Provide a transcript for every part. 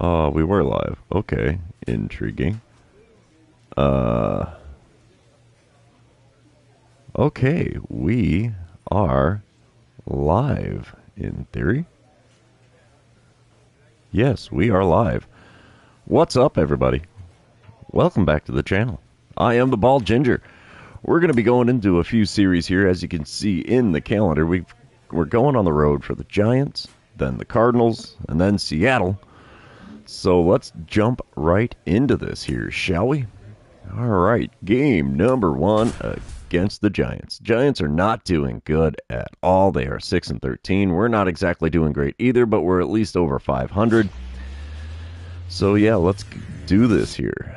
Oh, we were live. Okay. Intriguing. Okay, we are live, in theory. Yes, we are live. What's up, everybody? Welcome back to the channel. I am the Bald Ginger. We're going to be going into a few series here. As you can see in the calendar, we're going on the road for the Giants, then the Cardinals, and then Seattle. So let's jump right into this here, shall we? All right, game number 1 against the Giants. Giants are not doing good at all. They are 6-13. We're not exactly doing great either, but we're at least over 500. So yeah, let's do this here.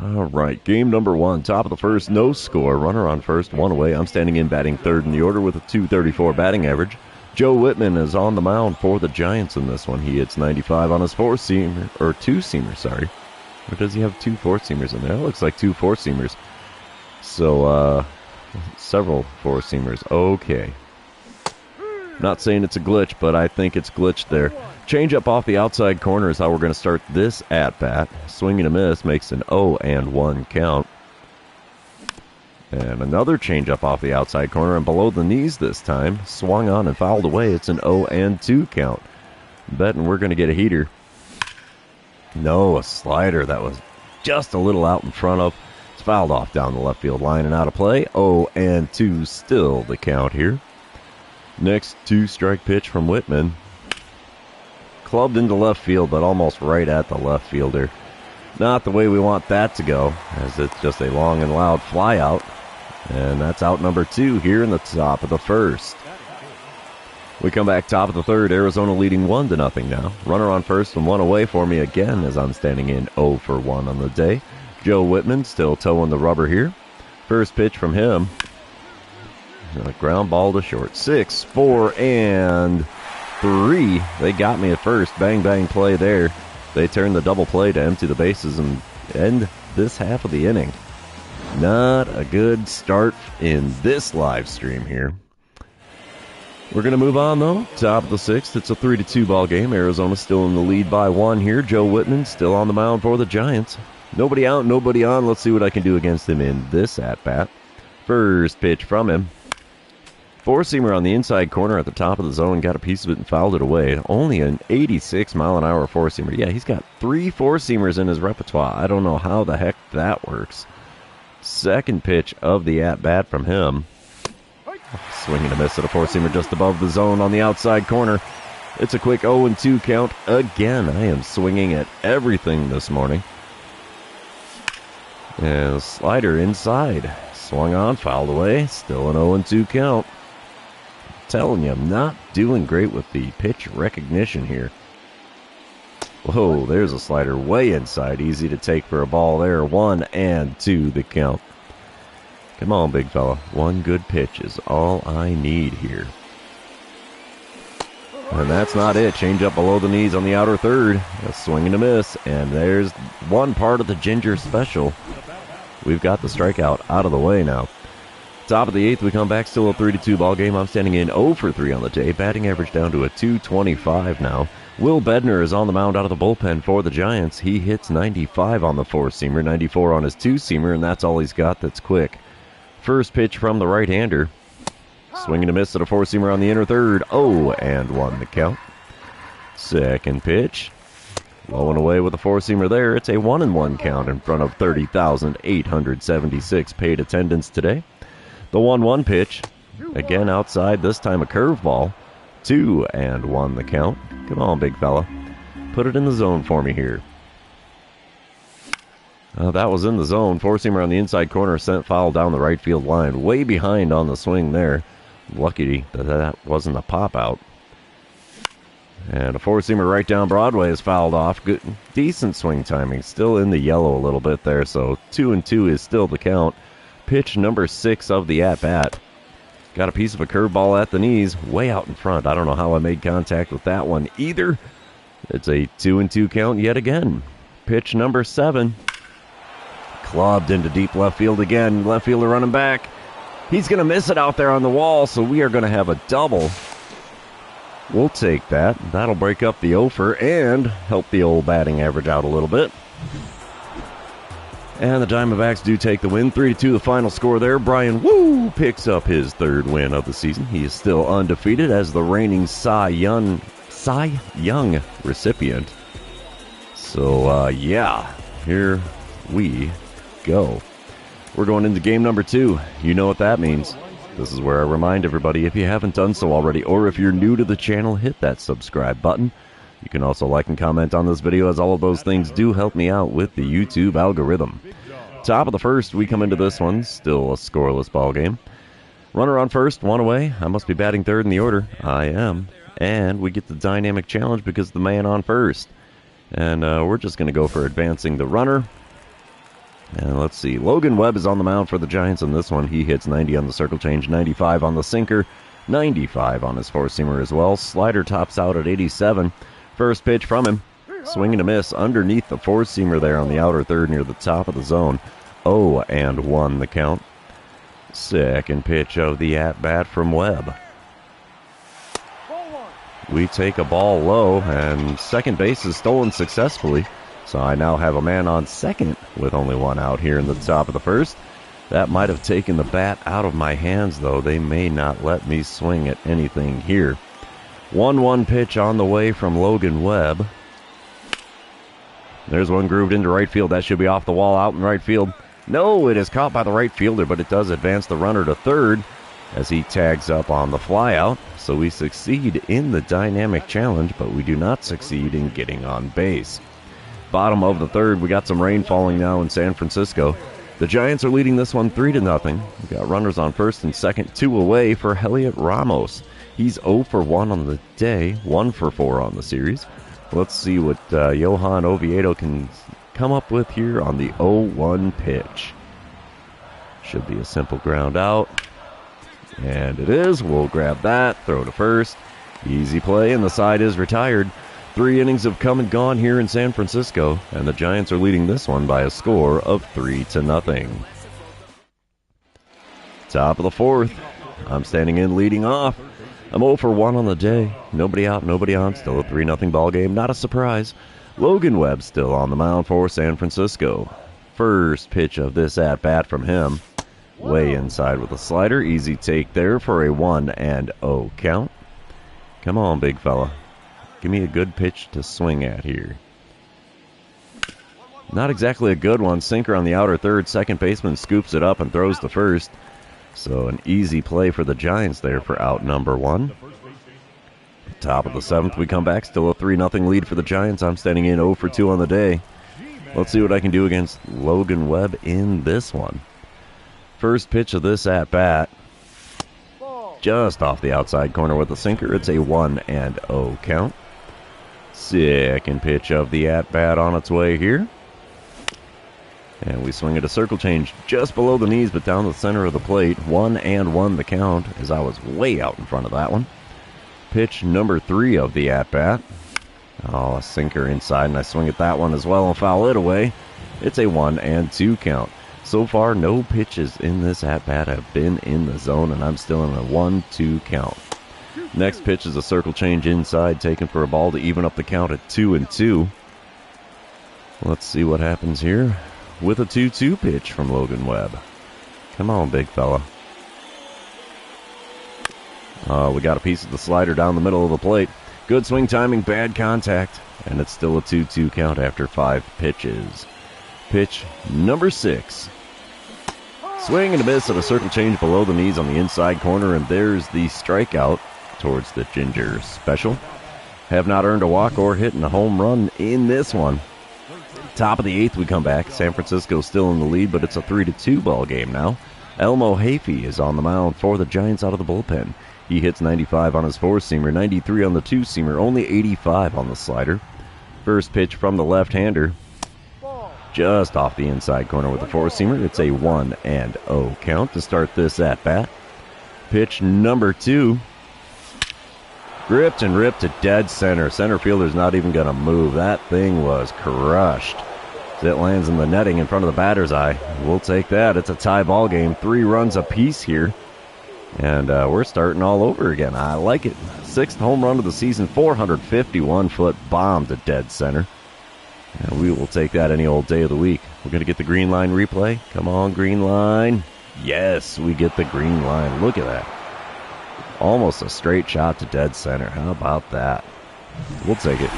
All right, game number 1, top of the first, no score. Runner on first, 1 away. I'm standing in batting third in the order with a .234 batting average. Joe Whitman is on the mound for the Giants in this one. He hits 95 on his four-seamer, or two-seamer, sorry. Or does he have 2 four-seamers in there? It looks like 2 four-seamers. So, several four-seamers. Okay. Not saying it's a glitch, but I think it's glitched there. Change up off the outside corner is how we're going to start this at-bat. Swing and a miss makes an 0-1 count. And another change up off the outside corner and below the knees this time. Swung on and fouled away. It's an 0-2 count. Betting we're going to get a heater. No, a slider that was just a little out in front of. It's fouled off down the left field line and out of play. 0-2 still the count here. Next 2-strike pitch from Whitman. Clubbed into left field, but almost right at the left fielder. Not the way we want that to go, as it's just a long and loud fly out. And that's out number 2 here in the top of the first. We come back top of the third, Arizona leading 1-0 now. Runner on first and 1 away for me again as I'm standing in 0 for 1 on the day. Joe Whitman still towing the rubber here. First pitch from him. A ground ball to short. 6, 4, and 3. They got me at first. Bang, bang play there. They turn the double play to empty the bases and end this half of the inning. Not a good start in this live stream here. We're going to move on, though. Top of the 6th. It's a 3-2 ball game. Arizona still in the lead by 1 here. Joe Whitman still on the mound for the Giants. Nobody out, nobody on. Let's see what I can do against him in this at-bat. First pitch from him. Four-seamer on the inside corner at the top of the zone. Got a piece of it and fouled it away. Only an 86-mile-an-hour four-seamer. Yeah, he's got 3 four-seamers in his repertoire. I don't know how the heck that works. Second pitch of the at-bat from him. Swing and a miss at a four-seamer just above the zone on the outside corner. It's a quick 0-2 count. Again, I am swinging at everything this morning. And a slider inside. Swung on, fouled away. Still an 0-2 count. Telling you, I'm not doing great with the pitch recognition here. Whoa, there's a slider way inside. Easy to take for a ball there. 1-2 the count. Come on, big fella. 1 good pitch is all I need here. And that's not it. Change up below the knees on the outer third. A swing and a miss. And there's one part of the Ginger special. We've got the strikeout out of the way now. Top of the 8th, we come back, still a 3-2 ball game. I'm standing in 0 for 3 on the day. Batting average down to a .225 now. Will Bednar is on the mound out of the bullpen for the Giants. He hits 95 on the four-seamer, 94 on his two-seamer, and that's all he's got that's quick. First pitch from the right-hander. Swing and a miss at a four-seamer on the inner third. 0-1 the count. Second pitch. Low and away with a four-seamer there. It's a 1-1 count in front of 30,876 paid attendance today. The 1-1 pitch, again outside, this time a curveball. 2-1 the count. Come on, big fella. Put it in the zone for me here. That was in the zone. Four-seamer on the inside corner, sent foul down the right field line. Way behind on the swing there. Lucky that wasn't a pop-out. And a four-seamer right down Broadway is fouled off. Good, decent swing timing. Still in the yellow a little bit there, so 2-2 is still the count. Pitch number 6 of the at-bat. Got a piece of a curveball at the knees, way out in front. I don't know how I made contact with that one either. It's a 2-2 count yet again. Pitch number 7. Clubbed into deep left field again. Left fielder running back. He's going to miss it out there on the wall, so we are going to have a double. We'll take that. That'll break up the offer and help the old batting average out a little bit. And the Diamondbacks do take the win. 3-2 the final score there. Brian Woo picks up his third win of the season. He is still undefeated as the reigning Cy Young recipient. So, yeah, here we go. We're going into game number 2. You know what that means. This is where I remind everybody, if you haven't done so already, or if you're new to the channel, hit that subscribe button. You can also like and comment on this video, as all of those things do help me out with the YouTube algorithm. Top of the first, we come into this one, still a scoreless ball game. Runner on first, one away. I must be batting third in the order. I am. And we get the dynamic challenge because the man on first. And we're just going to go for advancing the runner. And let's see. Logan Webb is on the mound for the Giants on this one. He hits 90 on the circle change, 95 on the sinker, 95 on his four-seamer as well. Slider tops out at 87. First pitch from him. Swing and a miss underneath the four-seamer there on the outer third near the top of the zone. 0-1 the count. Second pitch of the at-bat from Webb. We take a ball low, and second base is stolen successfully. So I now have a man on second with only one out here in the top of the first. That might have taken the bat out of my hands, though. They may not let me swing at anything here. 1-1 pitch on the way from Logan Webb. There's one grooved into right field. That should be off the wall out in right field. No, it is caught by the right fielder, but it does advance the runner to third as he tags up on the flyout. So we succeed in the dynamic challenge, but we do not succeed in getting on base. Bottom of the third, we got some rain falling now in San Francisco. The Giants are leading this one 3-0. We got runners on first and second, 2 away for Heliot Ramos. He's 0 for 1 on the day, 1 for 4 on the series. Let's see what Johan Oviedo can come up with here on the 0-1 pitch. Should be a simple ground out. And it is. We'll grab that, throw to first. Easy play, and the side is retired. 3 innings have come and gone here in San Francisco, and the Giants are leading this one by a score of 3-0. Top of the fourth. I'm standing in leading off. I'm 0 for 1 on the day. Nobody out, nobody on. Still a 3-0 ball game. Not a surprise. Logan Webb still on the mound for San Francisco. First pitch of this at-bat from him. Way inside with a slider. Easy take there for a 1-0 count. Come on, big fella. Give me a good pitch to swing at here. Not exactly a good one. Sinker on the outer third. Second baseman scoops it up and throws to first. So an easy play for the Giants there for out number 1. Top of the 7th, we come back. Still a 3-0 lead for the Giants. I'm standing in 0 for 2 on the day. Let's see what I can do against Logan Webb in this one. First pitch of this at-bat. Just off the outside corner with a sinker. It's a 1-0 count. Second pitch of the at-bat on its way here. And we swing at a circle change just below the knees, but down the center of the plate. 1-1 the count, as I was way out in front of that one. Pitch number 3 of the at-bat. Oh, a sinker inside, and I swing at that one as well and foul it away. It's a 1-2 count. So far, no pitches in this at-bat have been in the zone, and I'm still in a 1-2 count. Next pitch is a circle change inside, taken for a ball to even up the count at 2-2. Let's see what happens here with a 2-2 pitch from Logan Webb. Come on, big fella. We got a piece of the slider down the middle of the plate. Good swing timing, bad contact, and it's still a 2-2 count after 5 pitches. Pitch number 6. Swing and a miss at a circle change below the knees on the inside corner, and there's the strikeout towards the Ginger special. Have not earned a walk or hit a home run in this one. Top of the 8th, we come back. San Francisco still in the lead, but it's a 3-2 ball game now. Elmo Hafey is on the mound for the Giants out of the bullpen. He hits 95 on his four-seamer, 93 on the two-seamer, only 85 on the slider. First pitch from the left-hander. Just off the inside corner with the four-seamer. It's a 1-0 count to start this at-bat. Pitch number 2. Gripped and ripped to dead center. Center fielder's not even going to move. That thing was crushed. It lands in the netting in front of the batter's eye. We'll take that. It's a tie ball game. 3 runs apiece here. And we're starting all over again. I like it. sixth home run of the season, 451-foot bomb to dead center. And we will take that any old day of the week. We're going to get the green line replay. Come on, green line. Yes, we get the green line. Look at that. Almost a straight shot to dead center. How about that? We'll take it.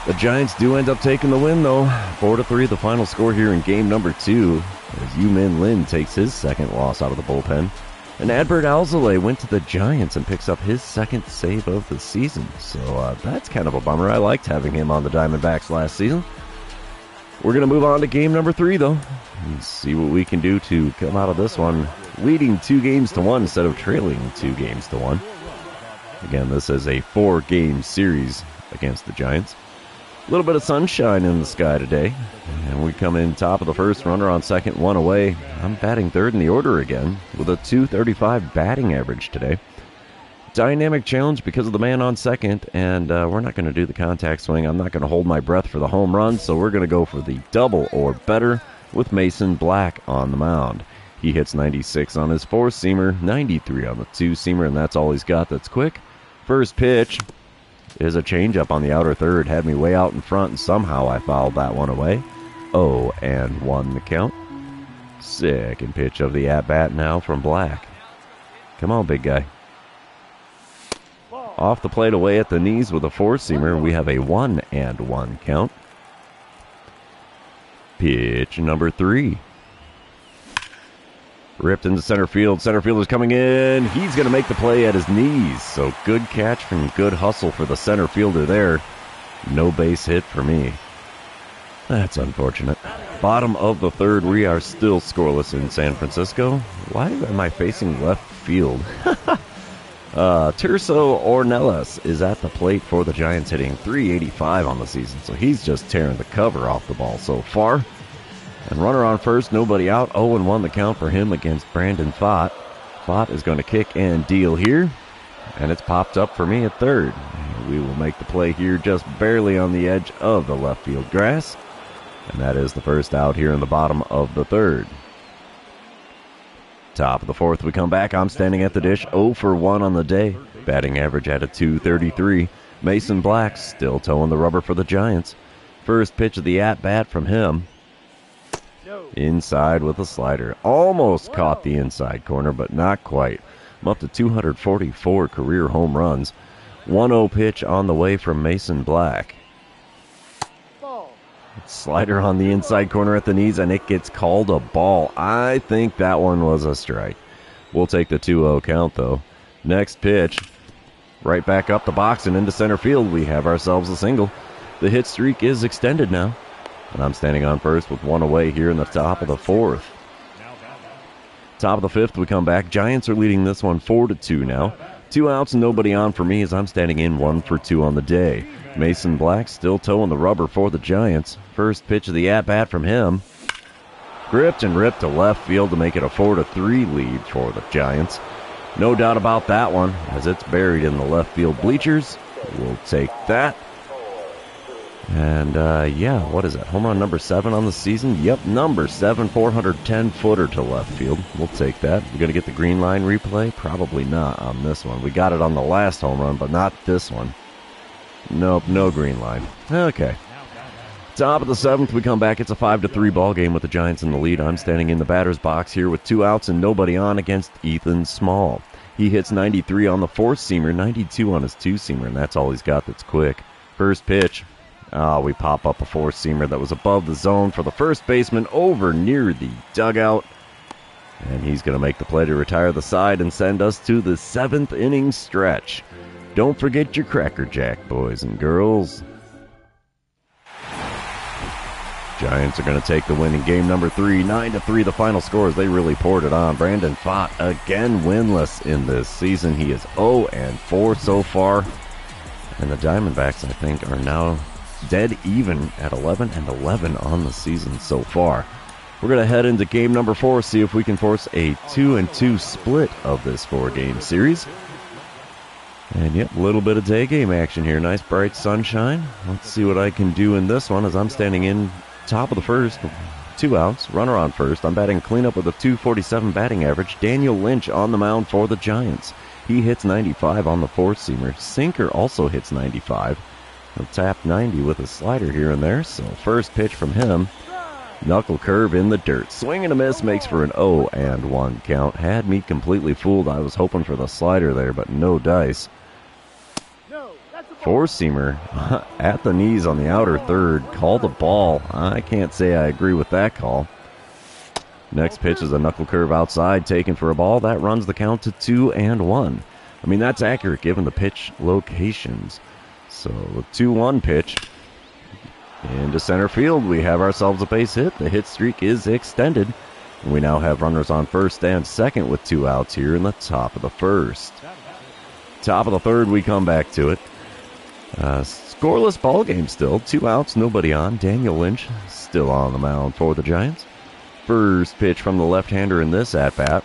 The Giants do end up taking the win, though. 4-3, the final score here in game number 2, as Yu-Min Lin takes his second loss out of the bullpen. And Adbert Alzolay went to the Giants and picks up his second save of the season. So that's kind of a bummer. I liked having him on the Diamondbacks last season. We're going to move on to game number 3, though, and see what we can do to come out of this one leading 2-1 instead of trailing 2-1. Again, this is a 4-game series against the Giants. A little bit of sunshine in the sky today, and we come in top of the first, runner on second, 1 away. I'm batting third in the order again with a .235 batting average today. Dynamic challenge because of the man on second, and we're not going to do the contact swing. I'm not going to hold my breath for the home run, so we're going to go for the double or better with Mason Black on the mound. He hits 96 on his 4-seamer, 93 on the 2-seamer, and that's all he's got that's quick. First pitch is a changeup on the outer third. Had me way out in front, and somehow I fouled that one away. 0-1 the count. Second pitch of the at-bat now from Black. Come on, big guy. Off the plate away at the knees with a 4-seamer. We have a 1-1 count. Pitch number 3. Ripped into center field. Center fielder's coming in. He's going to make the play at his knees. So good catch from good hustle for the center fielder there. No base hit for me. That's unfortunate. Bottom of the third. We are still scoreless in San Francisco. Why am I facing left field? Tirso Ornelas is at the plate for the Giants, hitting .385 on the season. So he's just tearing the cover off the ball so far. And runner on first, nobody out. 0-1 the count for him against Brandon Pfaadt. Pfaadt is going to kick and deal here. And it's popped up for me at third. We will make the play here just barely on the edge of the left field grass. And that is the first out here in the bottom of the third. Top of the fourth, we come back. I'm standing at the dish, 0-for-1 on the day. Batting average at a .233. Mason Black still towing the rubber for the Giants. First pitch of the at-bat from him. Inside with a slider. Almost caught the inside corner, but not quite. I'm up to 244 career home runs. 1-0 pitch on the way from Mason Black. Slider on the inside corner at the knees, and it gets called a ball. I think that one was a strike. We'll take the 2-0 count, though. Next pitch. Right back up the box and into center field. We have ourselves a single. The hit streak is extended now. And I'm standing on first with 1 away here in the top of the fourth. Top of the fifth, we come back. Giants are leading this one 4-2 now. 2 outs and nobody on for me as I'm standing in 1-for-2 on the day. Mason Black still towing the rubber for the Giants. First pitch of the at-bat from him. Gripped and ripped to left field to make it a 4-3 lead for the Giants. No doubt about that one, as it's buried in the left field bleachers. We'll take that. And, yeah, what is that? Home run number 7 on the season? Yep, number 7, 410-footer to left field. We'll take that. We're going to get the green line replay? Probably not on this one. We got it on the last home run, but not this one. Nope, no green line. Okay. Top of the 7th, we come back. It's a 5-3 ball game with the Giants in the lead. I'm standing in the batter's box here with 2 outs and nobody on against Ethan Small. He hits 93 on the 4-seamer, 92 on his 2-seamer, and that's all he's got that's quick. First pitch. We pop up a 4-seamer that was above the zone for the first baseman over near the dugout. And he's going to make the play to retire the side and send us to the 7th inning stretch. Don't forget your Cracker Jack, boys and girls. Giants are going to take the win in game number 3. 9-3 the final score as they really poured it on. Brandon Pfaadt again winless in this season. He is 0-4 so far. And the Diamondbacks, I think, are now dead even at 11-11 on the season so far. We're going to head into game number 4, see if we can force a 2-2 split of this 4-game series. And yep, a little bit of day game action here. Nice bright sunshine. Let's see what I can do in this one as I'm standing in top of the first. 2 outs, runner on first. I'm batting cleanup with a .247 batting average. Daniel Lynch on the mound for the Giants. He hits 95 on the four-seamer. Sinker also hits 95. He'll tap 90 with a slider here and there. So first pitch from him, knuckle curve in the dirt. Swing and a miss makes for an 0-1 count. Had me completely fooled. I was hoping for the slider there, but no dice. Four-seamer at the knees on the outer third. Called a ball. I can't say I agree with that call. Next pitch is a knuckle curve outside, taken for a ball. That runs the count to 2-1. I mean, that's accurate given the pitch locations. So the 2-1 pitch into center field. We have ourselves a base hit. The hit streak is extended. And we now have runners on first and second with 2 outs here in the top of the first. Top of the third, we come back to it. Scoreless ball game still. 2 outs, nobody on. Daniel Lynch still on the mound for the Giants. First pitch from the left-hander in this at-bat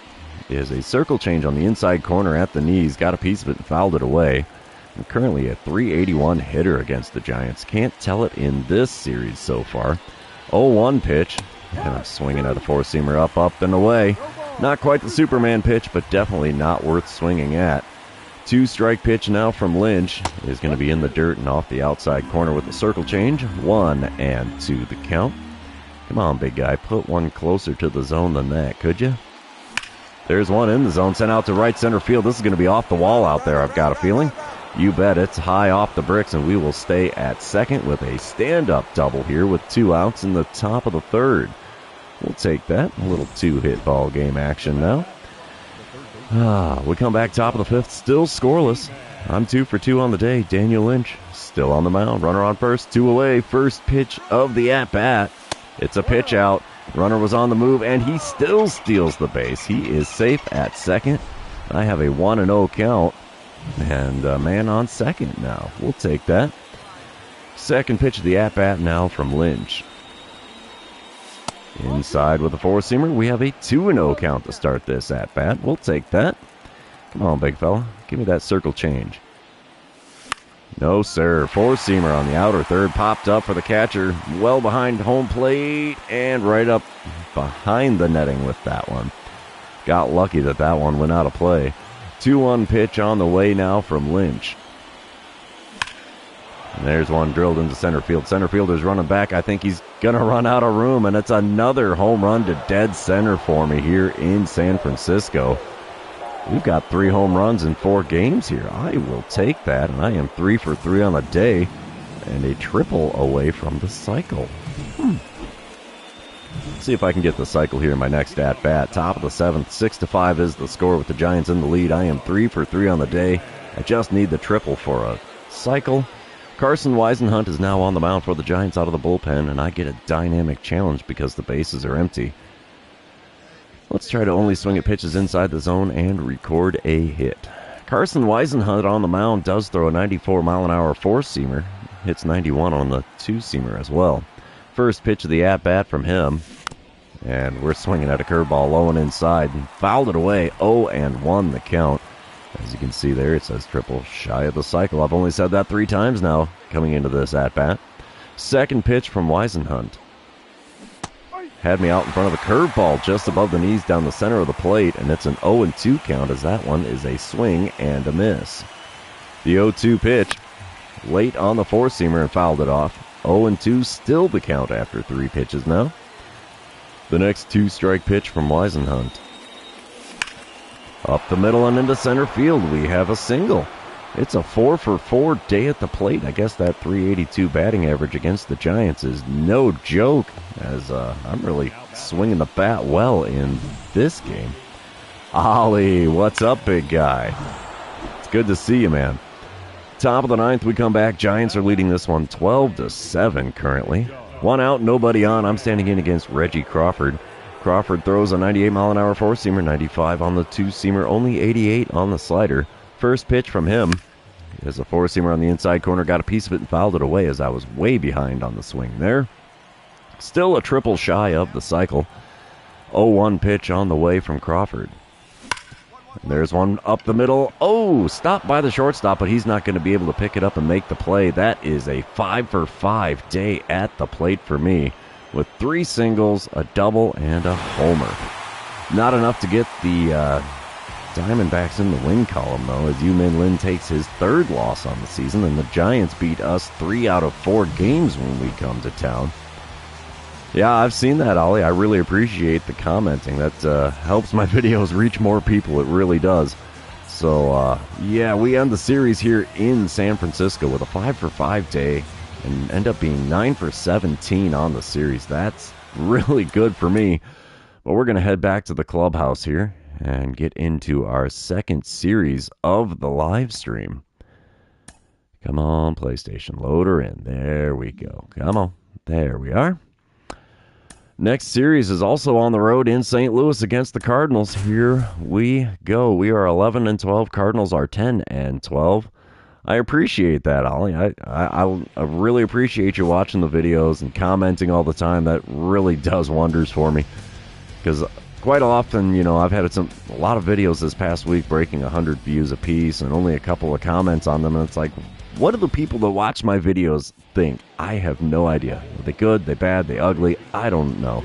is a circle change on the inside corner at the knees. Got a piece of it and fouled it away. And currently a .381 hitter against the Giants. Can't tell it in this series so far. 0-1 pitch. And I'm swinging at a four-seamer up, and away. Not quite the Superman pitch, but definitely not worth swinging at. 2-strike pitch now from Lynch is going to be in the dirt and off the outside corner with a circle change. 1-2 the count. Come on, big guy. Put one closer to the zone than that, could you? There's one in the zone. Sent out to right center field. This is going to be off the wall out there, I've got a feeling. You bet. It's high off the bricks, and we will stay at second with a stand-up double here with 2 outs in the top of the third. We'll take that. A little 2-hit ball game action now. We come back top of the fifth, still scoreless. I'm 2 for 2 on the day. Daniel Lynch still on the mound. Runner on first, 2 away. First pitch of the at-bat. It's a pitch out. Runner was on the move, and he still steals the base. He is safe at second. I have a 1-0 count, and a man on second now. We'll take that. Second pitch of the at-bat now from Lynch. Inside with a four-seamer, we have a 2-0 count to start this at-bat. We'll take that. Come on, big fella. Give me that circle change. No, sir. Four-seamer on the outer third. Popped up for the catcher. Well behind home plate and right up behind the netting with that one. Got lucky that that one went out of play. 2-1 pitch on the way now from Lynch. And there's one drilled into center field. Center fielder's running back. I think he's going to run out of room, and it's another home run to dead center for me here in San Francisco. We've got 3 home runs in 4 games here. I will take that, and I am 3 for 3 on the day, and a triple away from the cycle. Let's see if I can get the cycle here in my next at-bat. Top of the 7th, 6-5 is the score with the Giants in the lead. I am 3 for 3 on the day. I just need the triple for a cycle. Carson Weisenhunt is now on the mound for the Giants out of the bullpen, and I get a dynamic challenge because the bases are empty. Let's try to only swing at pitches inside the zone and record a hit. Carson Weisenhunt on the mound does throw a 94-mile-an-hour four-seamer. Hits 91 on the two-seamer as well. First pitch of the at-bat from him. And we're swinging at a curveball low and inside. Fouled it away. 0-1 the count. As you can see there, it says triple shy of the cycle. I've only said that 3 times now coming into this at-bat. Second pitch from Weisenhunt. Had me out in front of the curveball just above the knees down the center of the plate, and it's an 0-2 count as that one is a swing and a miss. The 0-2 pitch, late on the four-seamer and fouled it off. 0-2 still the count after 3 pitches now. The next 2-strike pitch from Weisenhunt. Up the middle and into center field, we have a single. It's a 4 for 4 day at the plate. I guess that .382 batting average against the Giants is no joke, as I'm really swinging the bat well in this game. Ollie, what's up, big guy? It's good to see you, man. Top of the 9th, we come back. Giants are leading this one 12-7 currently. 1 out, nobody on. I'm standing in against Reggie Crawford. Crawford throws a 98-mile-an-hour four-seamer, 95 on the two-seamer, only 88 on the slider. First pitch from him is a four-seamer on the inside corner. Got a piece of it and fouled it away as I was way behind on the swing there. Still a triple shy of the cycle. 0-1 pitch on the way from Crawford. And there's one up the middle. Oh, stopped by the shortstop, but he's not going to be able to pick it up and make the play. That is a 5 for 5 day at the plate for me. with 3 singles, a double, and a homer. Not enough to get the Diamondbacks in the win column, though, as Yu-Min Lin takes his 3rd loss on the season, and the Giants beat us 3 out of 4 games when we come to town. Yeah, I've seen that, Ollie. I really appreciate the commenting. That helps my videos reach more people. It really does. So, yeah, we end the series here in San Francisco with a 5-for-5 day and end up being 9-for-17 on the series. That's really good for me. But we're going to head back to the clubhouse here and get into our 2nd series of the live stream. Come on, PlayStation, load her in. There we go. Come on. There we are. Next series is also on the road in St. Louis against the Cardinals. Here we go. We are 11-12. Cardinals are 10-12. I appreciate that, Ollie. I really appreciate you watching the videos and commenting all the time. That really does wonders for me. Because quite often, you know, I've had a lot of videos this past week breaking 100 views a piece and only a couple of comments on them. And it's like, what do the people that watch my videos think? I have no idea. Are they good? They bad? They ugly? I don't know.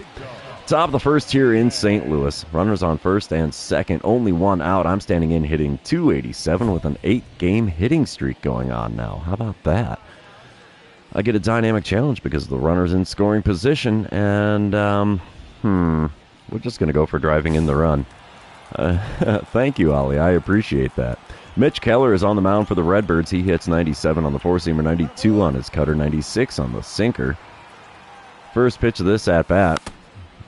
Top of the 1st here in St. Louis. Runners on 1st and 2nd. Only 1 out. I'm standing in hitting .287 with an 8-game hitting streak going on now. How about that? I get a dynamic challenge because the runner's in scoring position. And, we're just going to go for driving in the run. Thank you, Ollie. I appreciate that. Mitch Keller is on the mound for the Redbirds. He hits 97 on the 4-seamer, 92 on his cutter, 96 on the sinker. First pitch of this at-bat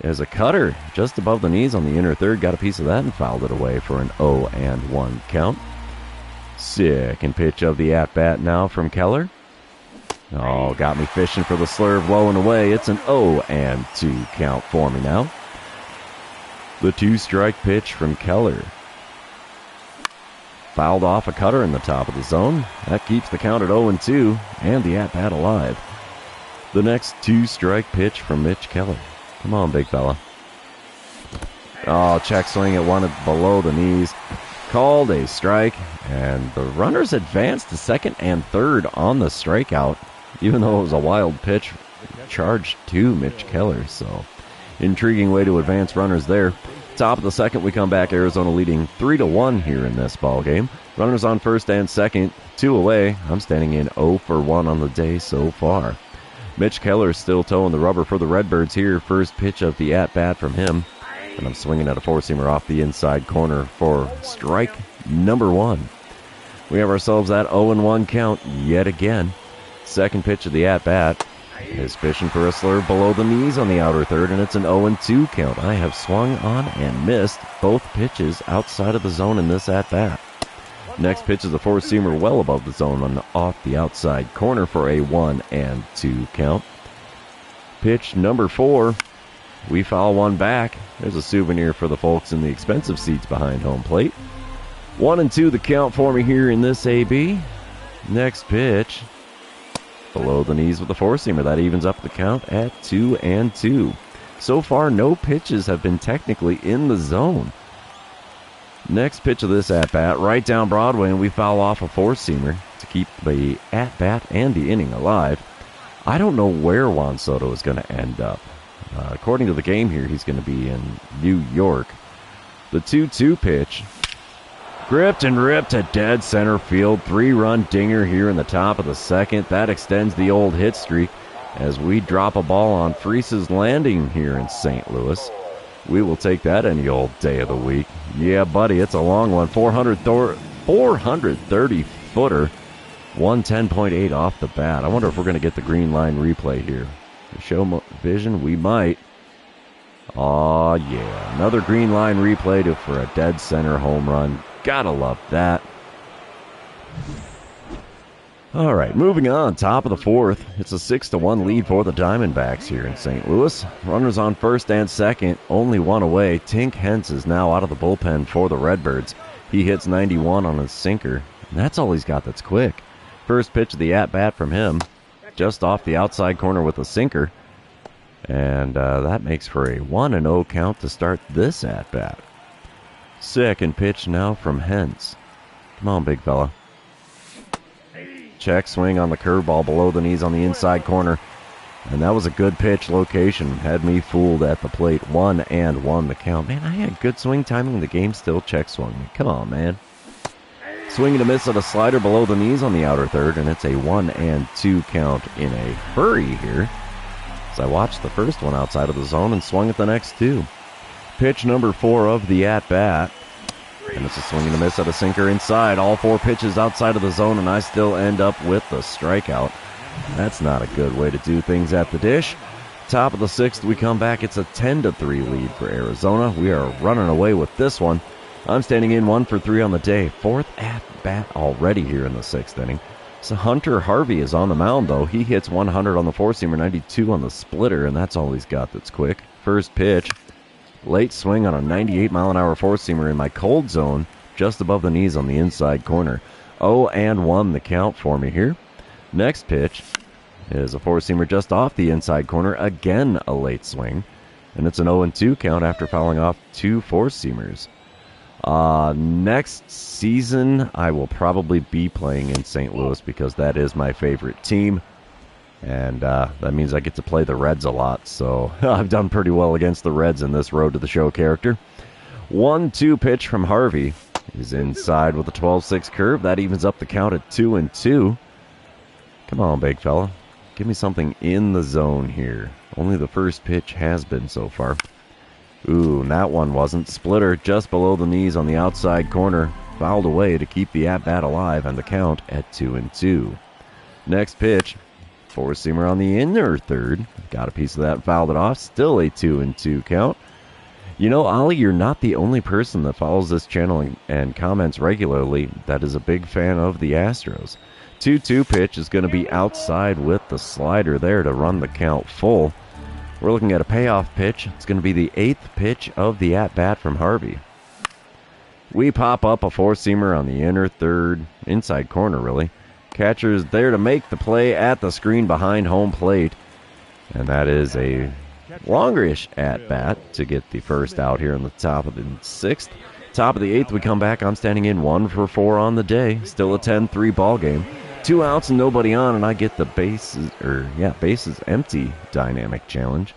is a cutter just above the knees on the inner third. Got a piece of that and fouled it away for an 0-1 count. Second pitch of the at-bat now from Keller. Oh, got me fishing for the slurve low and away. It's an 0-2 count for me now. The 2-strike pitch from Keller. Fouled off a cutter in the top of the zone. That keeps the count at 0-2 and the at-bat alive. The next 2-strike pitch from Mitch Keller. Come on, big fella. Oh, check swing. It wanted below the knees. Called a strike, and the runners advanced to 2nd and 3rd on the strikeout, even though it was a wild pitch charged to Mitch Keller. So, intriguing way to advance runners there. Top of the 2nd, we come back. Arizona leading 3-1 here in this ball game. Runners on 1st and 2nd, 2 away. I'm standing in 0-for-1 on the day so far. Mitch Keller still towing the rubber for the Redbirds here. First pitch of the at-bat from him. And I'm swinging at a 4-seamer off the inside corner for strike number 1. We have ourselves that 0-1 count yet again. Second pitch of the at-bat is fishing for a slurve below the knees on the outer third, and it's an 0-2 count. I have swung on and missed both pitches outside of the zone in this at-bat. Next pitch is a 4-seamer well above the zone and off the outside corner for a 1-2 count. Pitch number 4. We foul one back. There's a souvenir for the folks in the expensive seats behind home plate. 1-2 the count for me here in this AB. Next pitch. Below the knees with the 4-seamer. That evens up the count at 2-2. So far, no pitches have been technically in the zone. Next pitch of this at-bat, right down Broadway, and we foul off a 4-seamer to keep the at-bat and the inning alive. I don't know where Juan Soto is going to end up. According to the game here, he's going to be in New York. The 2-2 pitch. Gripped and ripped to dead center field. 3-run dinger here in the top of the 2nd. That extends the old hit streak as we drop a ball on Freese's Landing here in St. Louis. We will take that any old day of the week. Yeah, buddy, it's a long one. 430-footer. 110.8 off the bat. I wonder if we're going to get the green line replay here. Show vision, we might. Aw, yeah. Another green line replay for a dead center home run. Gotta love that. All right, moving on. Top of the 4th. It's a 6-1 lead for the Diamondbacks here in St. Louis. Runners on 1st and 2nd. Only 1 away. Tink Hentz is now out of the bullpen for the Redbirds. He hits 91 on his sinker. And that's all he's got that's quick. First pitch of the at-bat from him. Just off the outside corner with a sinker. And that makes for a 1-0 count to start this at-bat. Second pitch now from Hentz. Come on, big fella. Check swing on the curveball below the knees on the inside corner. And that was a good pitch location. Had me fooled at the plate. 1-1 the count. Man, I had good swing timing. The game still check swung me. Come on, man. Swing and a miss at a slider below the knees on the outer third, and it's a 1-2 count in a hurry here. As I watched the first one outside of the zone and swung at the next two. Pitch number 4 of the at-bat. And it's a swing and a miss at a sinker inside. All 4 pitches outside of the zone, and I still end up with the strikeout. That's not a good way to do things at the dish. Top of the 6th, we come back. It's a 10-3 lead for Arizona. We are running away with this one. I'm standing in 1 for 3 on the day. 4th at-bat already here in the 6th inning. So Hunter Harvey is on the mound, though. He hits 100 on the four-seamer, 92 on the splitter, and that's all he's got that's quick. First pitch, late swing on a 98-mile-an-hour four-seamer in my cold zone, just above the knees on the inside corner. 0-1 the count for me here. Next pitch is a four-seamer just off the inside corner. Again, a late swing. And it's an 0-2 count after fouling off 2 four-seamers. Next season, I will probably be playing in St. Louis because that is my favorite team. And that means I get to play the Reds a lot. So I've done pretty well against the Reds in this Road to the Show character. 1-2 pitch from Harvey is inside with a 12-6 curve. That evens up the count at 2-2. Come on, big fella. Give me something in the zone here. Only the first pitch has been so far. Ooh, that one wasn't. Splitter just below the knees on the outside corner. Fouled away to keep the at-bat alive and the count at 2-2. Next pitch, four-seamer on the inner third. Got a piece of that, fouled it off. Still a 2-2 count. You know, Ollie, you're not the only person that follows this channel and comments regularly that is a big fan of the Astros. 2-2 pitch is going to be outside with the slider there to run the count full. We're looking at a payoff pitch. It's going to be the 8th pitch of the at-bat from Harvey. We pop up a four-seamer on the inner third, inside corner really. Catcher's there to make the play at the screen behind home plate. And that is a longer-ish at-bat to get the first out here in the top of the 6th. Top of the 8th, we come back. I'm standing in 1 for 4 on the day. Still a 10-3 ball game. 2 outs and nobody on, and I get the bases empty dynamic challenge.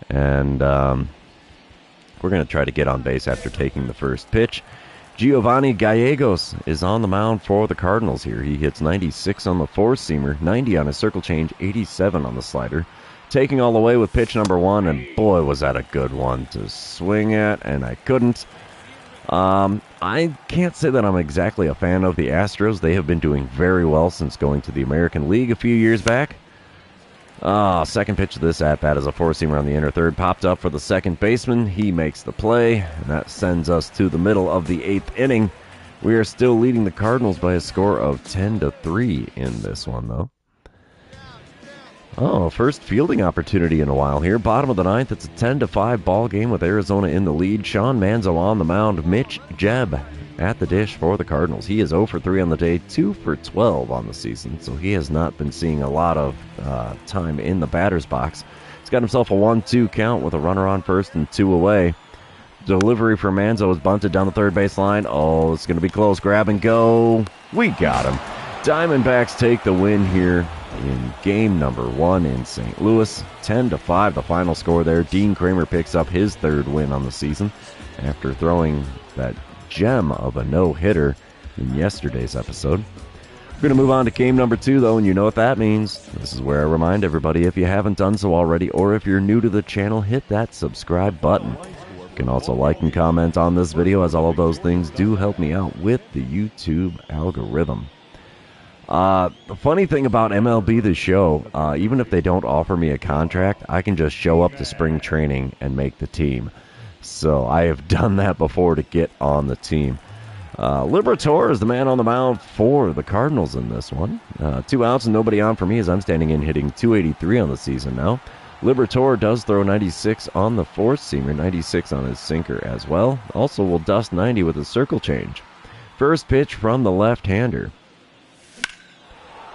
And we're going to try to get on base after taking the first pitch. Giovanni Gallegos is on the mound for the Cardinals here. He hits 96 on the four-seamer, 90 on his circle change, 87 on the slider. Taking all the way with pitch number 1, and boy, was that a good one to swing at, and I couldn't. I can't say that I'm exactly a fan of the Astros. They have been doing very well since going to the American League a few years back. Second pitch of this at-bat is a four-seamer on the inner third. Popped up for the second baseman. He makes the play, and that sends us to the middle of the 8th inning. We are still leading the Cardinals by a score of 10-3 in this one, though. First fielding opportunity in a while here. Bottom of the 9th, it's a 10-5 ball game with Arizona in the lead. Sean Manzo on the mound. Mitch Jebb at the dish for the Cardinals. He is 0 for 3 on the day, 2 for 12 on the season, so he has not been seeing a lot of time in the batter's box. He's got himself a 1-2 count with a runner on first and 2 away. Delivery for Manzo is bunted down the third base line. Oh, it's going to be close. Grab and go. We got him. Diamondbacks take the win here in game number 1 in St. Louis. 10-5 the final score there. Dean Kramer picks up his 3rd win on the season after throwing that gem of a no-hitter in yesterday's episode. We're going to move on to game number 2, though, and you know what that means. This is where I remind everybody, if you haven't done so already, or if you're new to the channel, hit that subscribe button. You can also like and comment on this video, as all of those things do help me out with the YouTube algorithm. The funny thing about MLB The Show, even if they don't offer me a contract, I can just show up to spring training and make the team. So I have done that before to get on the team. Liberatore is the man on the mound for the Cardinals in this one. 2 outs and nobody on for me as I'm standing in hitting .283 on the season now. Liberatore does throw 96 on the four-seamer, 96 on his sinker as well. Also will dust 90 with his circle change. First pitch from the left-hander.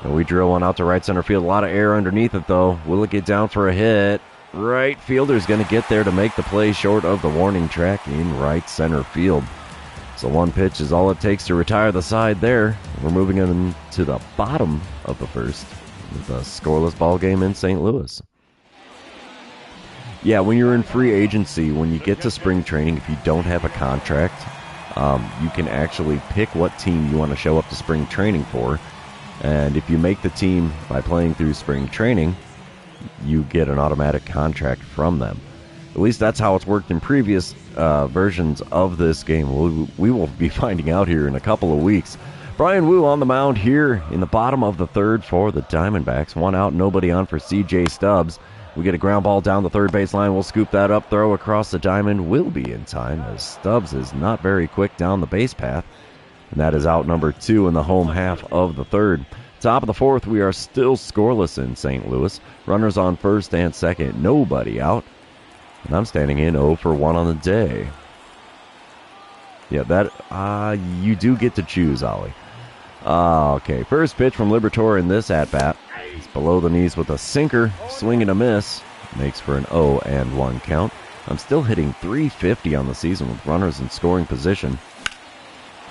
And we drill one out to right center field. A lot of air underneath it, though. Will it get down for a hit? Right fielder's going to get there to make the play short of the warning track in right center field. So 1 pitch is all it takes to retire the side there. We're moving into the bottom of the first with a scoreless ball game in St. Louis. Yeah, when you're in free agency, when you get to spring training, if you don't have a contract, you can actually pick what team you want to show up to spring training for. And if you make the team by playing through spring training, you get an automatic contract from them. At least that's how it's worked in previous versions of this game. We will be finding out here in a couple of weeks. Brian Wu on the mound here in the bottom of the third for the Diamondbacks. One out, nobody on for C.J. Stubbs. We get a ground ball down the third base line. We'll scoop that up, throw across the diamond. Will be in time as Stubbs is not very quick down the base path. And that is out number 2 in the home half of the third. Top of the fourth, we are still scoreless in St. Louis. Runners on first and second, nobody out. And I'm standing in 0 for 1 on the day. Yeah, that you do get to choose, Ollie. Okay, first pitch from Liberatore in this at-bat. He's below the knees with a sinker, swing and a miss. Makes for an 0-1 count. I'm still hitting .350 on the season with runners in scoring position.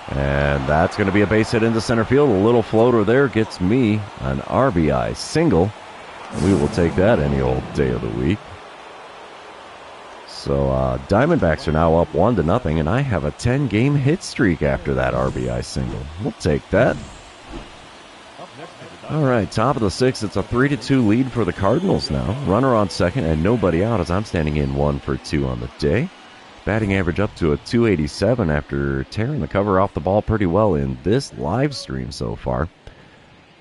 And that's going to be a base hit into center field. A little floater there gets me an RBI single. We will take that any old day of the week. So Diamondbacks are now up 1-0, and I have a 10-game hit streak after that RBI single. We'll take that. All right, top of the sixth. It's a 3-2 lead for the Cardinals now. Runner on second and nobody out as I'm standing in 1 for 2 on the day. Batting average up to a .287 after tearing the cover off the ball pretty well in this live stream so far.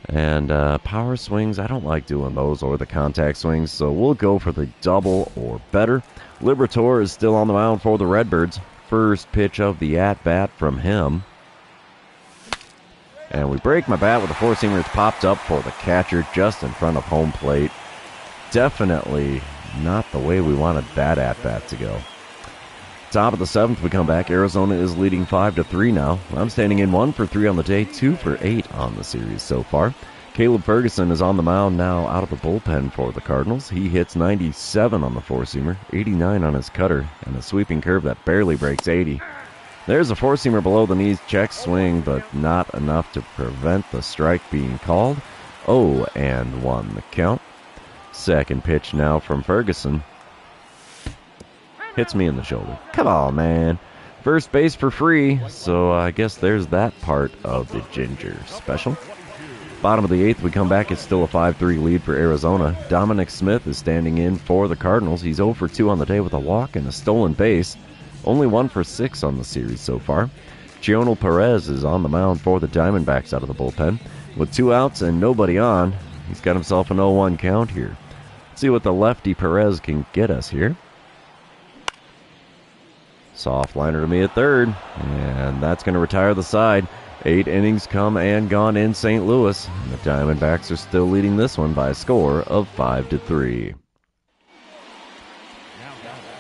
And power swings, I don't like doing those or the contact swings, so we'll go for the double or better. Liberatore is still on the mound for the Redbirds. First pitch of the at-bat from him. And we break my bat with the four-seamer. It's popped up for the catcher just in front of home plate. Definitely not the way we wanted that at-bat to go. Top of the seventh, we come back. Arizona is leading 5-3 now. I'm standing in 1 for 3 on the day, 2 for 8 on the series so far. Caleb Ferguson is on the mound now out of the bullpen for the Cardinals. He hits 97 on the four-seamer, 89 on his cutter, and a sweeping curve that barely breaks 80. There's a four-seamer below the knees, check swing, but not enough to prevent the strike being called. 0-1 the count. Second pitch now from Ferguson. Hits me in the shoulder. Come on, man. First base for free, so I guess there's that part of the Ginger special. Bottom of the eighth, we come back. It's still a 5-3 lead for Arizona. Dominic Smith is standing in for the Cardinals. He's 0 for 2 on the day with a walk and a stolen base. Only 1 for 6 on the series so far. Gionel Perez is on the mound for the Diamondbacks out of the bullpen. With 2 outs and nobody on, he's got himself an 0-1 count here. Let's see what the lefty Perez can get us here. Soft liner to me at third, and that's going to retire the side. 8 innings come and gone in St. Louis. And the Diamondbacks are still leading this one by a score of 5-3.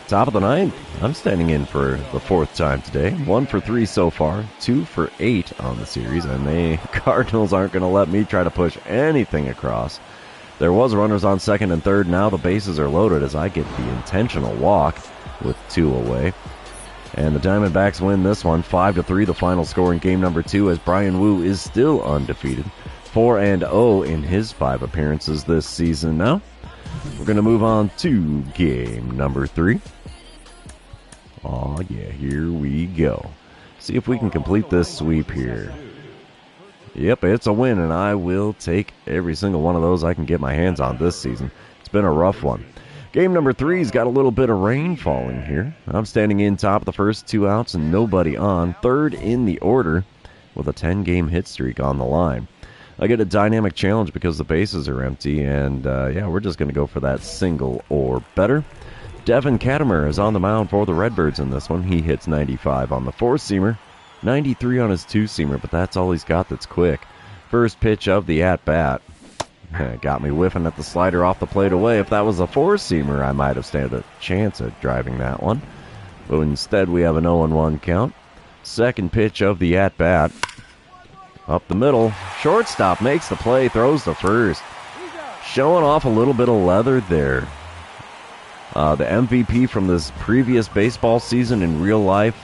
Top of the ninth, I'm standing in for the 4th time today. 1 for 3 so far, 2 for 8 on the series, and the Cardinals aren't going to let me try to push anything across. There was runners on second and third. Now the bases are loaded as I get the intentional walk with 2 away. And the Diamondbacks win this one, 5-3, the final score in game number 2, as Brian Wu is still undefeated. 4-0 in his 5 appearances this season now. We're going to move on to game number 3. Oh, yeah, here we go. See if we can complete this sweep here. Yep, it's a win, and I will take every single one of those I can get my hands on this season. It's been a rough one. Game number 3's got a little bit of rain falling here. I'm standing in top of the first, 2 outs and nobody on. Third in the order with a 10-game hit streak on the line. I get a dynamic challenge because the bases are empty, and yeah, we're just going to go for that single or better. Devin Katimer is on the mound for the Redbirds in this one. He hits 95 on the four-seamer, 93 on his two-seamer, but that's all he's got that's quick. First pitch of the at-bat. Got me whiffing at the slider off the plate away. If that was a four-seamer, I might have stood a chance at driving that one. But instead, we have an 0-1 count. Second pitch of the at-bat. Up the middle. Shortstop makes the play, throws the first. Showing off a little bit of leather there. The MVP from this previous baseball season in real life,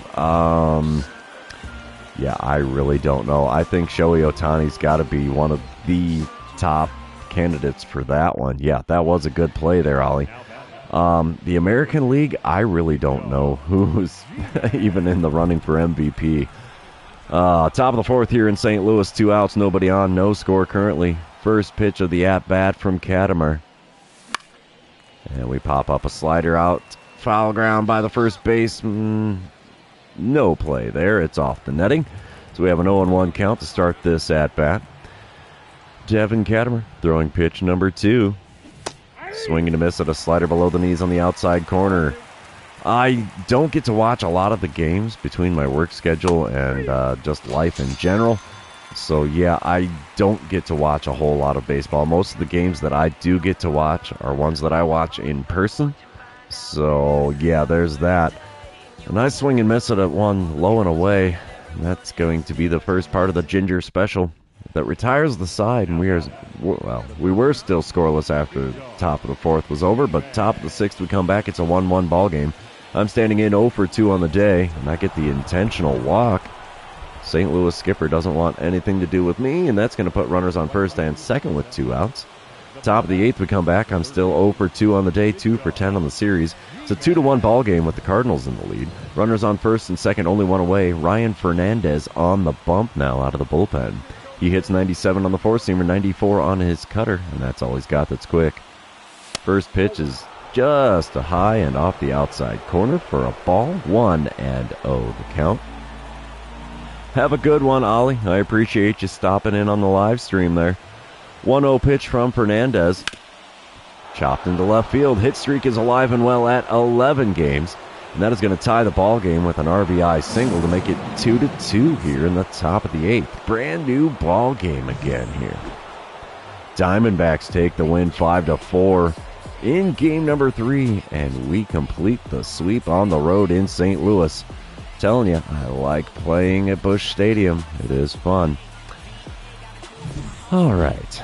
yeah, I really don't know. I think Shohei Ohtani's got to be one of the top candidates for that one. Yeah, that was a good play there, Ollie. The American League, I really don't know who's even in the running for MVP. Top of the fourth here in St. Louis, 2 outs, nobody on, no score currently. First pitch of the at-bat from Katimer. And we pop up a slider out. Foul ground by the first base. No play there. It's off the netting. So we have an 0-1 count to start this at-bat. Devin Katimer throwing pitch number 2. Swinging a miss at a slider below the knees on the outside corner. I don't get to watch a lot of the games between my work schedule and just life in general. So, yeah, I don't get to watch a whole lot of baseball. Most of the games that I do get to watch are ones that I watch in person. So, yeah, there's that. A nice swing and miss at one low and away. That's going to be the first part of the Ginger special that retires the side, and we were still scoreless after the top of the fourth was over, but top of the sixth we come back. It's a 1-1 ball game. I'm standing in 0 for 2 on the day, and I get the intentional walk. St. Louis skipper doesn't want anything to do with me, and that's going to put runners on first and second with 2 outs. Top of the eighth we come back. I'm still 0 for 2 on the day, 2 for 10 on the series. It's a 2-1 ball game with the Cardinals in the lead. Runners on first and second, only one away. Ryan Fernandez on the bump now out of the bullpen. He hits 97 on the four-seamer, 94 on his cutter, and that's all he's got that's quick. First pitch is just a high and off the outside corner for a ball. 1-0 the count. Have a good one, Ollie. I appreciate you stopping in on the live stream there. 1-0 pitch from Fernandez. Chopped into left field. Hit streak is alive and well at 11 games. And that is going to tie the ball game with an RBI single to make it 2-2 here in the top of the eighth. Brand new ball game again here. Diamondbacks take the win 5-4 in game number 3, and we complete the sweep on the road in St. Louis. Telling you, I like playing at Busch Stadium. It is fun. All right.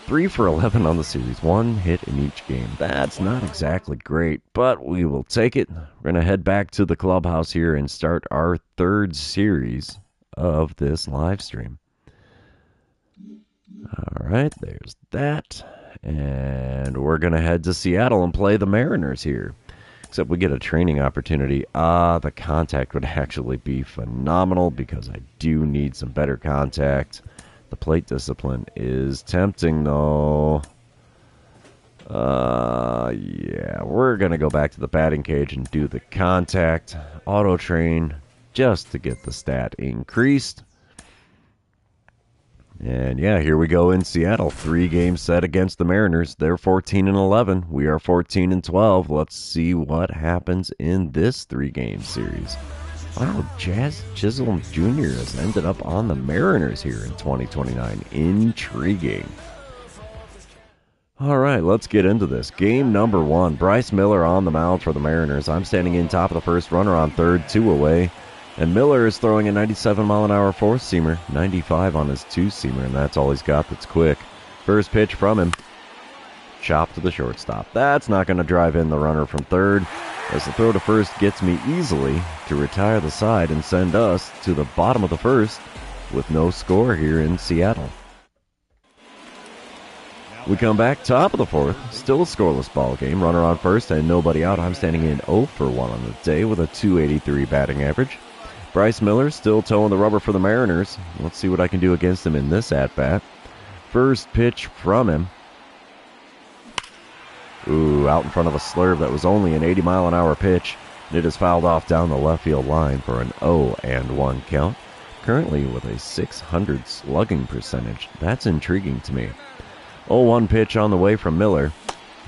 3 for 11 on the series. 1 hit in each game. That's not exactly great, but we will take it. We're going to head back to the clubhouse here and start our 3rd series of this live stream. All right, there's that. And we're going to head to Seattle and play the Mariners here. Except we get a training opportunity. The contact would actually be phenomenal because I do need some better contact. The plate discipline is tempting, though. Yeah, we're going to go back to the batting cage and do the contact auto train just to get the stat increased. And yeah, here we go in Seattle. 3-game set against the Mariners. They're 14-11. We are 14-12. Let's see what happens in this 3-game series. Wow, Jazz Chisholm Jr. has ended up on the Mariners here in 2029. Intriguing. All right, let's get into this. Game number 1. Bryce Miller on the mound for the Mariners. I'm standing in top of the first, runner on third, 2 away. And Miller is throwing a 97-mile-an-hour four-seamer, 95 on his two-seamer, and that's all he's got that's quick. First pitch from him. Chop to the shortstop. That's not going to drive in the runner from third, as the throw to first gets me easily to retire the side and send us to the bottom of the first with no score here in Seattle. We come back, top of the fourth, still a scoreless ball game. Runner on first and nobody out. I'm standing in 0 for 1 on the day with a .283 batting average. Bryce Miller still towing the rubber for the Mariners. Let's see what I can do against him in this at-bat. First pitch from him. Ooh, out in front of a slurve that was only an 80-mile-an-hour pitch. It is fouled off down the left field line for an 0-1 count. Currently with a .600 slugging percentage. That's intriguing to me. 0-1 pitch on the way from Miller.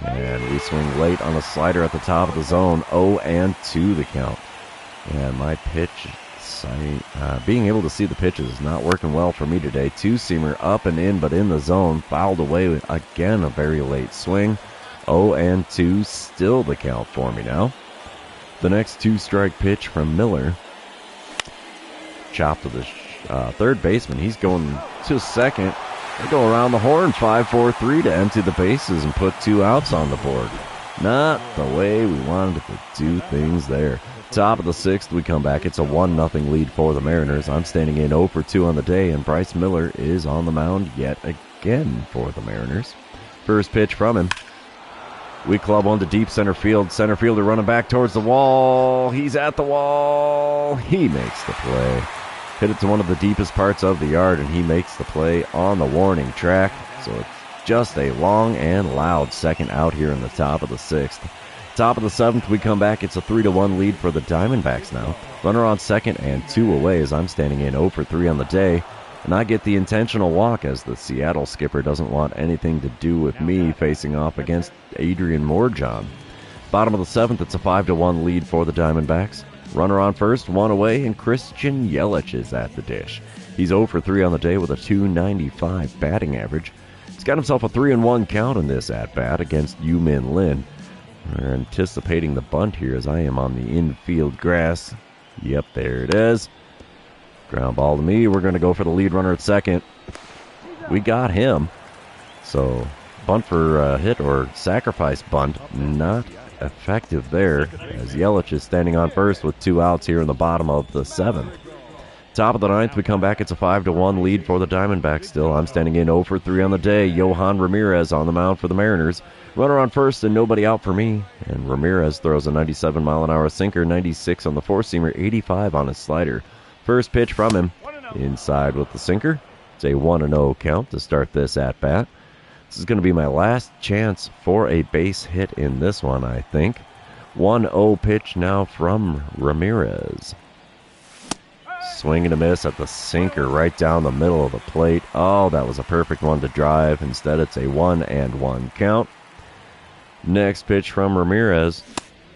And we swing late on a slider at the top of the zone. 0-2 the count. And my pitch, being able to see the pitches is not working well for me today. Two-seamer up and in, but in the zone. Fouled away again, a very late swing. 0-2, still the count for me now. The next 2-strike pitch from Miller. Chopped to the third baseman. He's going to second. They go around the horn, 5-4-3 to empty the bases and put 2 outs on the board. Not the way we wanted to do things there. Top of the sixth, we come back. It's a 1-0 lead for the Mariners. I'm standing in 0 for 2 on the day, and Bryce Miller is on the mound yet again for the Mariners. First pitch from him. We club one to deep center field. Center fielder running back towards the wall. He's at the wall. He makes the play. Hit it to one of the deepest parts of the yard, and he makes the play on the warning track. So it's just a long and loud second out here in the top of the 6th. Top of the 7th, we come back. It's a 3-1 lead for the Diamondbacks now. Runner on second and 2 away as I'm standing in 0 for 3 on the day. And I get the intentional walk as the Seattle skipper doesn't want anything to do with me facing off against Adrian Morejon. Bottom of the 7th, it's a 5-1 lead for the Diamondbacks. Runner on first, 1 away, and Christian Yelich is at the dish. He's 0 for 3 on the day with a .295 batting average. He's got himself a 3-1 count in this at-bat against Yu-Min Lin. We're anticipating the bunt here as I am on the infield grass. Yep, there it is. Ground ball to me. We're going to go for the lead runner at second. We got him. So, bunt for a hit or sacrifice bunt, not effective there, as Yelich is standing on first with 2 outs here in the bottom of the 7th. Top of the 9th, we come back. It's a 5-1 lead for the Diamondbacks still. I'm standing in 0 for 3 on the day. Yohan Ramirez on the mound for the Mariners. Runner on first and nobody out for me. And Ramirez throws a 97-mile-an-hour sinker, 96 on the four-seamer, 85 on his slider. First pitch from him, inside with the sinker. It's a 1-0 count to start this at-bat. This is going to be my last chance for a base hit in this one, I think. 1-0 pitch now from Ramirez. Swing and a miss at the sinker right down the middle of the plate. Oh, that was a perfect one to drive. Instead, it's a 1-1 count. Next pitch from Ramirez.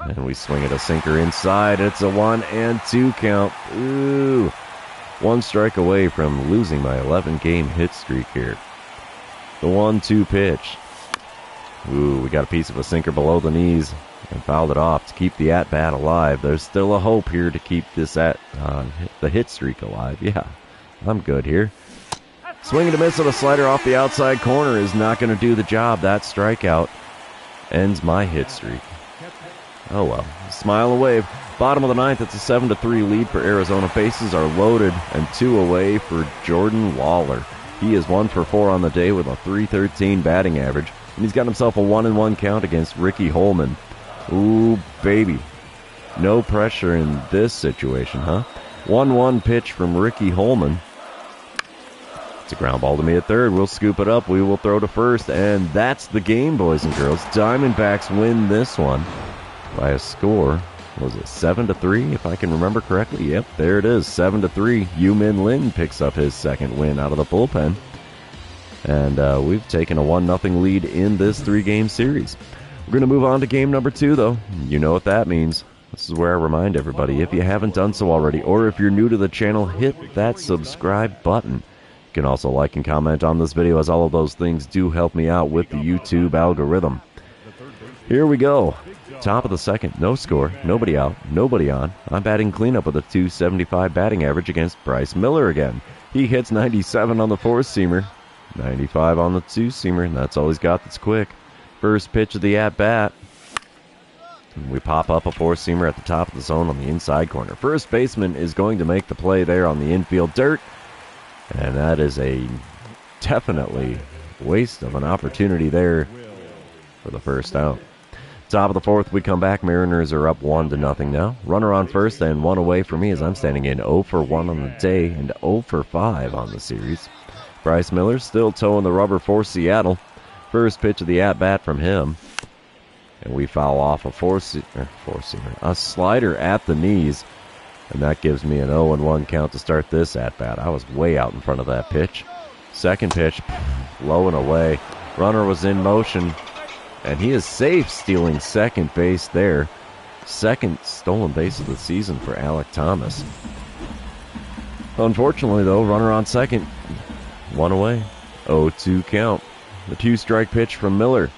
And we swing at a sinker inside. It's a 1-2 count. Ooh. 1 strike away from losing my 11-game hit streak here. The 1-2 pitch. Ooh, we got a piece of a sinker below the knees and fouled it off to keep the at-bat alive. There's still a hope here to keep this the hit streak alive. Yeah, I'm good here. Swing and a miss on a slider off the outside corner is not going to do the job. That strikeout ends my hit streak. Oh well, smile and wave. Bottom of the 9th, it's a 7-3 lead for Arizona. Bases are loaded and 2 away for Jordan Lawler. He is 1 for 4 on the day with a .313 batting average. And he's got himself a 1-1 count against Ricky Holman. Ooh, baby. No pressure in this situation, huh? 1-1 pitch from Ricky Holman. It's a ground ball to me at third. We'll scoop it up. We will throw to first. And that's the game, boys and girls. Diamondbacks win this one by a score. Was it 7-3, if I can remember correctly? Yep, there it is, 7-3. Yu-Min Lin picks up his second win out of the bullpen. And we've taken a 1-0 lead in this 3-game series. We're going to move on to game number 2, though. You know what that means. This is where I remind everybody, if you haven't done so already, or if you're new to the channel, hit that subscribe button. You can also like and comment on this video, as all of those things do help me out with the YouTube algorithm. Here we go. Top of the 2nd, no score, nobody out, nobody on. I'm batting cleanup with a .275 batting average against Bryce Miller again. He hits 97 on the four-seamer, 95 on the two-seamer, and that's all he's got that's quick. First pitch of the at-bat. We pop up a four-seamer at the top of the zone on the inside corner. First baseman is going to make the play there on the infield dirt, and that is a definitely waste of an opportunity there for the first out. Top of the 4th, we come back. Mariners are up 1-0 now. Runner on first and 1 away for me as I'm standing in 0 for 1 on the day and 0 for 5 on the series. Bryce Miller still towing the rubber for Seattle. First pitch of the at-bat from him. And we foul off a slider at the knees. And that gives me an 0-1 count to start this at-bat. I was way out in front of that pitch. Second pitch, low and away. Runner was in motion. And he is safe, stealing second base there. Second stolen base of the season for Alek Thomas. Unfortunately, though, runner on second. 1 away. 0-2 count. The 2-strike pitch from Miller.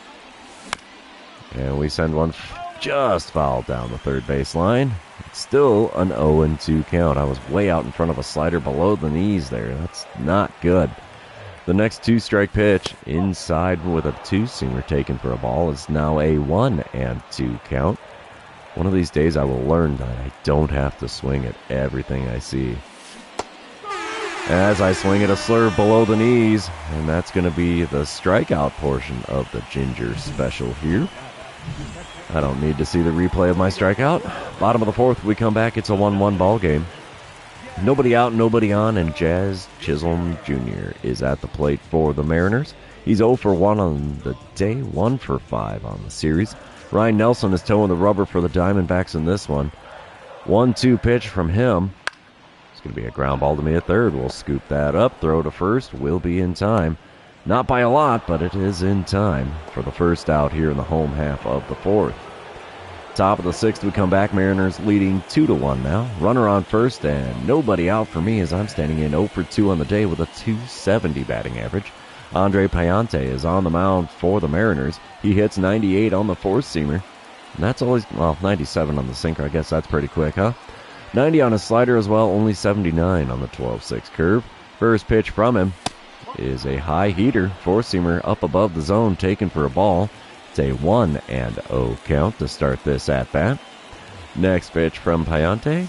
And we send one just fouled down the third base line. It's still an 0-2 count. I was way out in front of a slider below the knees there. That's not good. The next 2-strike pitch, inside with a two-seamer taken for a ball, is now a 1-2 count. One of these days I will learn that I don't have to swing at everything I see. As I swing at a slurve below the knees, and that's going to be the strikeout portion of the Ginger special here. I don't need to see the replay of my strikeout. Bottom of the fourth, we come back. It's a 1-1 ball game. Nobody out, nobody on, and Jazz Chisholm Jr. is at the plate for the Mariners. He's 0 for 1 on the day, 1 for 5 on the series. Ryan Nelson is towing the rubber for the Diamondbacks in this one. 1-2 pitch from him. It's going to be a ground ball to me at third. We'll scoop that up, throw to first. We'll be in time. Not by a lot, but it is in time for the first out here in the home half of the fourth. Top of the sixth, we come back. Mariners leading 2-1 now. Runner on first, and nobody out for me as I'm standing in 0 for 2 on the day with a .270 batting average. Andre Payante is on the mound for the Mariners. He hits 98 on the four-seamer. And that's always, 97 on the sinker. I guess that's pretty quick, huh? 90 on his slider as well, only 79 on the 12-6 curve. First pitch from him is a high heater, four-seamer up above the zone, taken for a ball. It's a 1-0 count to start this at-bat. Next pitch from Payante.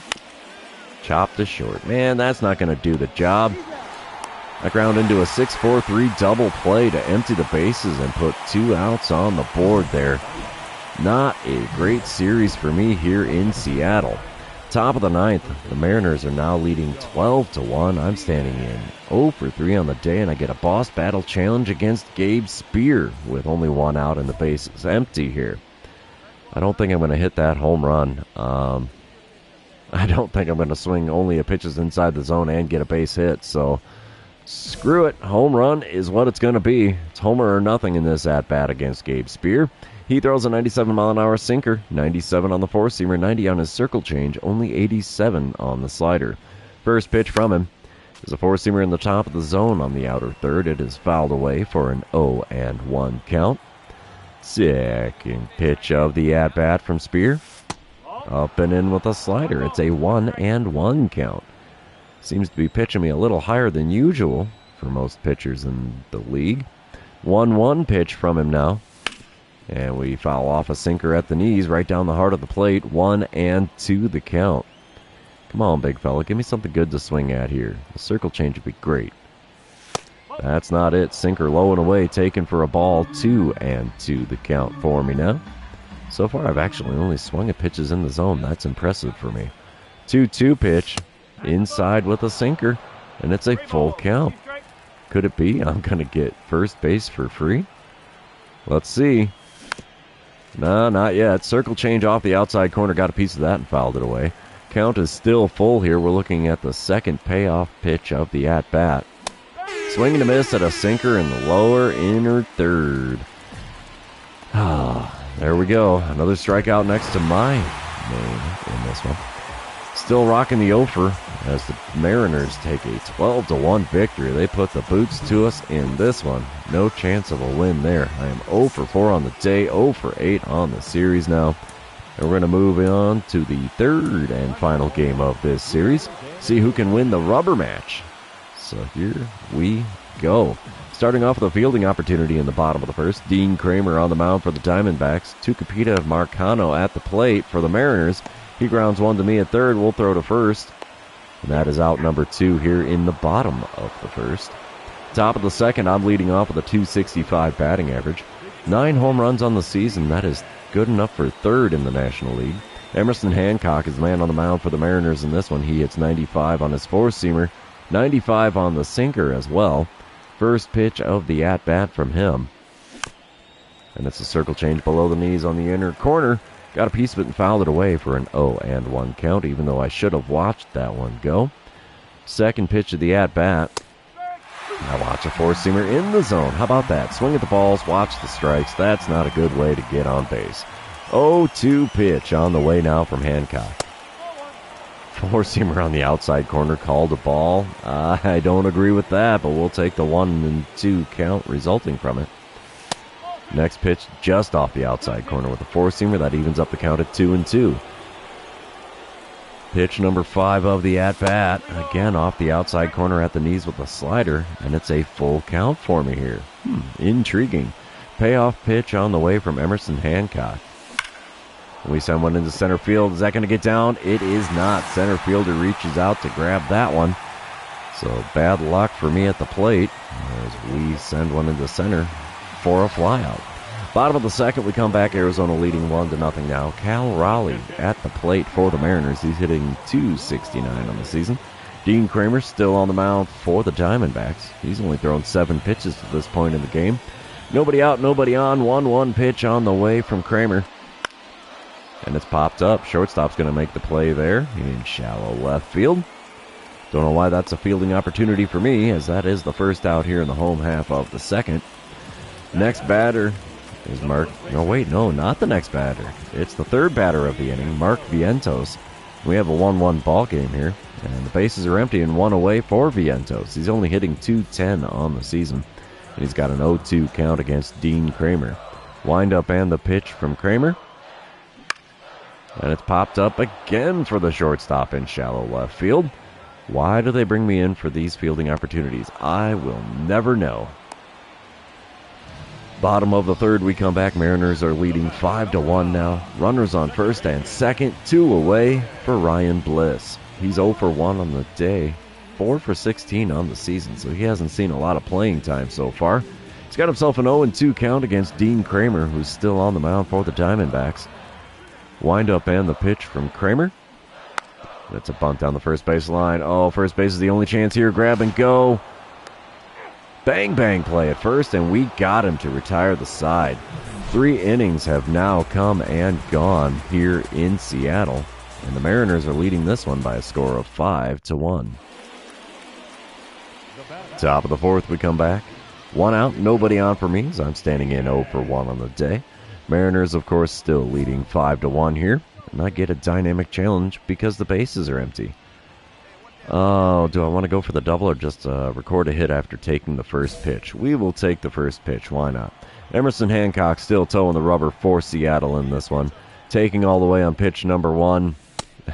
Chopped to short. Man, that's not going to do the job. I ground into a 6-4-3 double play to empty the bases and put 2 outs on the board there. Not a great series for me here in Seattle. Top of the ninth, the Mariners are now leading 12-1. I'm standing in 0 for 3 on the day, and I get a boss battle challenge against Gabe Spear with only 1 out and the bases empty here. I don't think I'm going to hit that home run. I don't think I'm going to swing only at pitches inside the zone and get a base hit, so screw it. Home run is what it's going to be. It's homer or nothing in this at-bat against Gabe Spear. He throws a 97-mile-an-hour sinker, 97 on the four-seamer, 90 on his circle change, only 87 on the slider. First pitch from him is a four-seamer in the top of the zone on the outer third. It is fouled away for an 0-1 count. Second pitch of the at-bat from Spear. Up and in with a slider. It's a 1-1 count. Seems to be pitching me a little higher than usual for most pitchers in the league. 1-1 pitch from him now. And we foul off a sinker at the knees right down the heart of the plate. 1-2 the count. Come on, big fella. Give me something good to swing at here. The circle change would be great. That's not it. Sinker low and away, taken for a ball. 2-2 the count for me now. So far, I've actually only swung at pitches in the zone. That's impressive for me. 2-2 pitch. Inside with a sinker. And it's a full count. Could it be I'm going to get first base for free? Let's see. No, not yet. Circle change off the outside corner. Got a piece of that and fouled it away. Count is still full here. We're looking at the second payoff pitch of the at-bat. Swing and a miss at a sinker in the lower inner third. There we go. Another strikeout next to my name in this one. Still rocking the offer as the Mariners take a 12-1 victory. They put the boots to us in this one. No chance of a win there. I am 0 for 4 on the day, 0 for 8 on the series now. And we're going to move on to the third and final game of this series. See who can win the rubber match. So here we go. Starting off with a fielding opportunity in the bottom of the first. Dean Kramer on the mound for the Diamondbacks. Tucupita Marcano at the plate for the Mariners. He grounds one to me at third. We'll throw to first. And that is out number 2 here in the bottom of the first. Top of the second, I'm leading off with a .265 batting average. 9 home runs on the season. That is good enough for third in the National League. Emerson Hancock is the man on the mound for the Mariners in this one. He hits 95 on his four-seamer, 95 on the sinker as well. First pitch of the at-bat from him. And it's a circle change below the knees on the inner corner. Got a piece of it and fouled it away for an 0-1 count, even though I should have watched that one go. Second pitch of the at-bat. Now watch a four-seamer in the zone. How about that? Swing at the balls, watch the strikes. That's not a good way to get on base. 0-2 pitch on the way now from Hancock. Four-seamer on the outside corner, called a ball. I don't agree with that, but we'll take the 1-2 count resulting from it. Next pitch just off the outside corner with a four-seamer. That evens up the count at 2-2. Pitch number 5 of the at-bat. Again off the outside corner at the knees with a slider. And it's a full count for me here. Intriguing. Payoff pitch on the way from Emerson Hancock. We send one into center field. Is that going to get down? It is not. Center fielder reaches out to grab that one. So bad luck for me at the plate as we send one into center for a flyout. Bottom of the second, we come back. Arizona leading 1-0 now. Cal Raleigh at the plate for the Mariners. He's hitting .269 on the season. Dean Kramer still on the mound for the Diamondbacks. He's only thrown 7 pitches to this point in the game. Nobody out, nobody on. 1-1 pitch on the way from Kramer. And it's popped up. Shortstop's going to make the play there in shallow left field. Don't know why that's a fielding opportunity for me, as that is the first out here in the home half of the second. Next batter is Mark. No, wait, no, not the next batter. It's the third batter of the inning, Mark Vientos. We have a 1-1 ball game here, and the bases are empty and 1 away for Vientos. He's only hitting .210 on the season, and he's got an 0-2 count against Dean Kramer. Wind up and the pitch from Kramer. And it's popped up again for the shortstop in shallow left field. Why do they bring me in for these fielding opportunities? I will never know. Bottom of the third, we come back. Mariners are leading 5-1 now. Runners on first and second, 2 away for Ryan Bliss. He's 0 for 1 on the day, 4 for 16 on the season, so he hasn't seen a lot of playing time so far. He's got himself an 0-2 count against Dean Kramer, who's still on the mound for the Diamondbacks. Wind up and the pitch from Kramer. That's a bunt down the first base line. Oh, first base is the only chance here. Grab and go. Bang, bang play at first, and we got him to retire the side. 3 innings have now come and gone here in Seattle, and the Mariners are leading this one by a score of 5-1. Top of the fourth, we come back. 1 out, nobody on for me, as I'm standing in 0 for 1 on the day. Mariners, of course, still leading 5-1 here, and I get a dynamic challenge because the bases are empty. Oh, do I want to go for the double or just record a hit after taking the first pitch? We will take the first pitch. Why not? Emerson Hancock still toeing the rubber for Seattle in this one. Taking all the way on pitch number 1.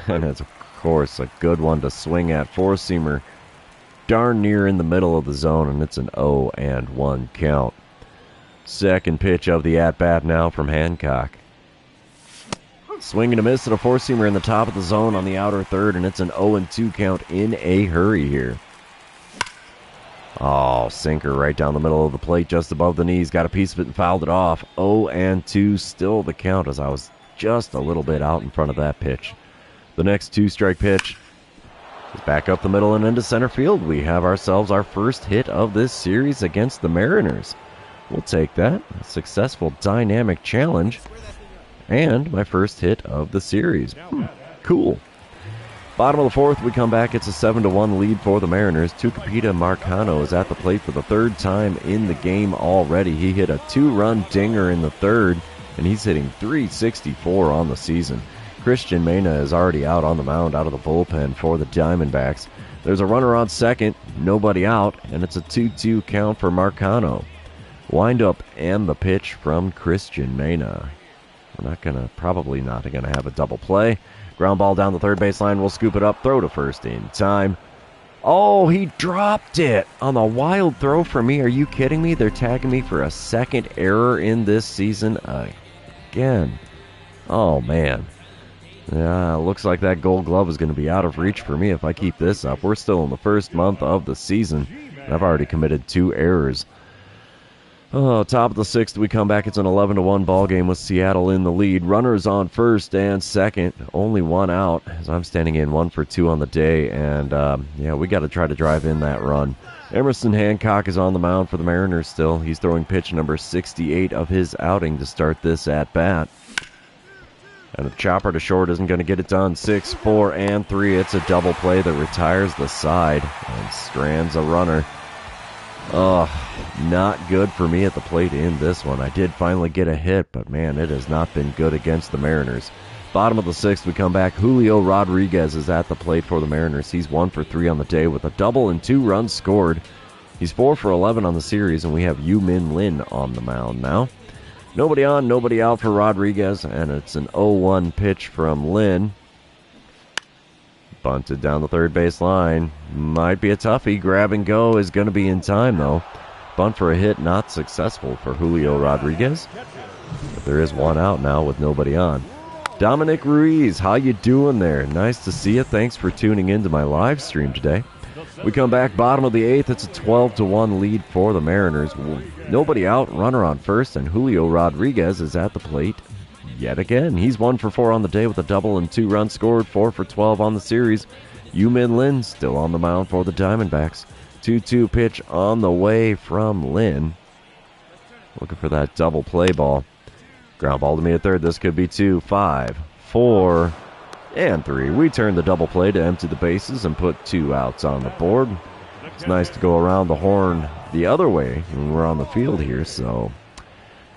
And it's, of course, a good one to swing at. Four-seamer darn near in the middle of the zone, and it's an 0-1 count. Second pitch of the at-bat now from Hancock. Swing and a miss at a four-seamer in the top of the zone on the outer third, and it's an 0-2 count in a hurry here. Oh, sinker right down the middle of the plate, just above the knees. Got a piece of it and fouled it off. 0-2, still the count, as I was just a little bit out in front of that pitch. The next 2-strike pitch is back up the middle and into center field. We have ourselves our first hit of this series against the Mariners. We'll take that. A successful dynamic challenge. And my first hit of the series. Cool. Bottom of the fourth, we come back. It's a 7-1 lead for the Mariners. Tucupita Marcano is at the plate for the third time in the game already. He hit a 2-run dinger in the third, and he's hitting .364 on the season. Christian Mena is already out on the mound, out of the bullpen for the Diamondbacks. There's a runner on second, nobody out, and it's a 2-2 count for Marcano. Wind up and the pitch from Christian Mena. We're probably not going to have a double play. Ground ball down the third baseline. We'll scoop it up. Throw to first in time. Oh, he dropped it on a wild throw from me. Are you kidding me? They're tagging me for a second error in this season again. Oh, man. Yeah, looks like that gold glove is going to be out of reach for me if I keep this up. We're still in the first month of the season, and I've already committed 2 errors. Oh, top of the sixth, we come back. It's an 11-1 ball game with Seattle in the lead. Runners on first and second. Only 1 out as I'm standing in 1 for 2 on the day. And, we got to try to drive in that run. Emerson Hancock is on the mound for the Mariners still. He's throwing pitch number 68 of his outing to start this at-bat. And the chopper to short isn't going to get it done. 6, 4, and 3. It's a double play that retires the side and strands a runner. Oh, not good for me at the plate in this one. I did finally get a hit, but man, it has not been good against the Mariners. Bottom of the sixth, we come back. Julio Rodriguez is at the plate for the Mariners. He's 1 for 3 on the day with a double and 2 runs scored. He's 4 for 11 on the series, and we have Yu-Min Lin on the mound now. Nobody on, nobody out for Rodriguez, and it's an 0-1 pitch from Lin. Bunted down the third base line. Might be a toughie. Grab and go is going to be in time, though. Bunt for a hit, not successful for Julio Rodriguez. But there is 1 out now with nobody on. Dominic Ruiz, how you doing there? Nice to see you. Thanks for tuning into my live stream today. We come back bottom of the 8th. It's a 12-1 lead for the Mariners. Nobody out, runner on first, and Julio Rodriguez is at the plate yet again. He's 1 for 4 on the day with a double and 2 runs scored, 4 for 12 on the series. Yu-Min Lin still on the mound for the Diamondbacks. 2-2 pitch on the way from Lin. Looking for that double play ball. Ground ball to me at third. This could be 2, 5, 4, and 3. We turn the double play to empty the bases and put 2 outs on the board. It's nice to go around the horn the other way when we're on the field here. So,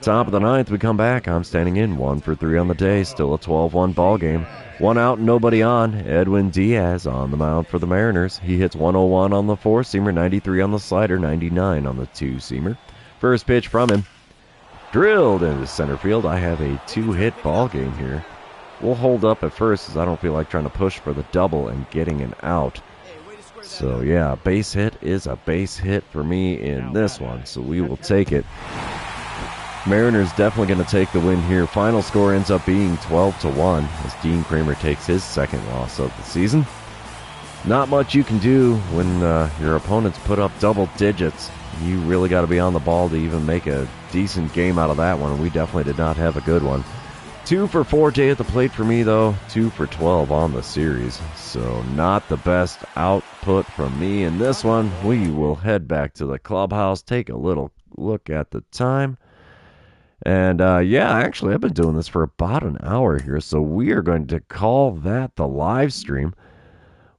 top of the 9th, we come back. I'm standing in 1 for 3 on the day. Still a 12-1 ball game. 1 out, nobody on. Edwin Diaz on the mound for the Mariners. He hits 101 on the 4-seamer, 93 on the slider, 99 on the 2-seamer. First pitch from him. Drilled into center field. I have a 2-hit ball game here. We'll hold up at first as I don't feel like trying to push for the double and getting an out. So, yeah, base hit is a base hit for me in this one, so we will take it. Mariners definitely going to take the win here. Final score ends up being 12-1 as Dean Kramer takes his second loss of the season. Not much you can do when your opponents put up double digits. You really got to be on the ball to even make a decent game out of that one. We definitely did not have a good one. 2 for 4 day at the plate for me, though. 2 for 12 on the series. So not the best output from me in this one. We will head back to the clubhouse, take a little look at the time. And, yeah, actually, I've been doing this for about an hour here, so we are going to call that the live stream.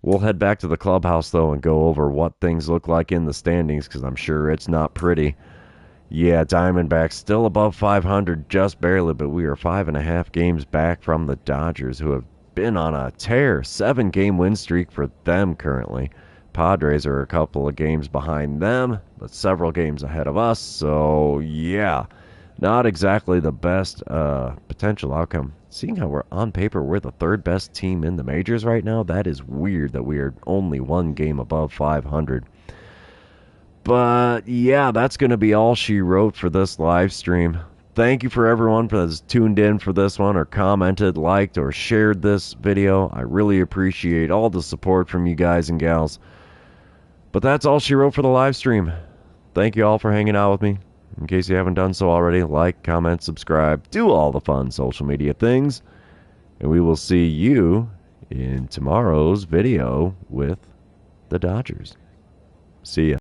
We'll head back to the clubhouse, though, and go over what things look like in the standings, because I'm sure it's not pretty. Yeah, Diamondbacks still above 500, just barely, but we are 5.5 games back from the Dodgers, who have been on a tear. 7-game win streak for them currently. Padres are a couple of games behind them, but several games ahead of us, so, yeah. Not exactly the best potential outcome. Seeing how we're on paper, we're the 3rd best team in the majors right now, that is weird that we are only 1 game above 500. But, yeah, that's going to be all she wrote for this live stream. Thank you for everyone that's tuned in for this one or commented, liked, or shared this video. I really appreciate all the support from you guys and gals. But that's all she wrote for the live stream. Thank you all for hanging out with me. In case you haven't done so already, like, comment, subscribe, do all the fun social media things. And we will see you in tomorrow's video with the Dodgers. See ya.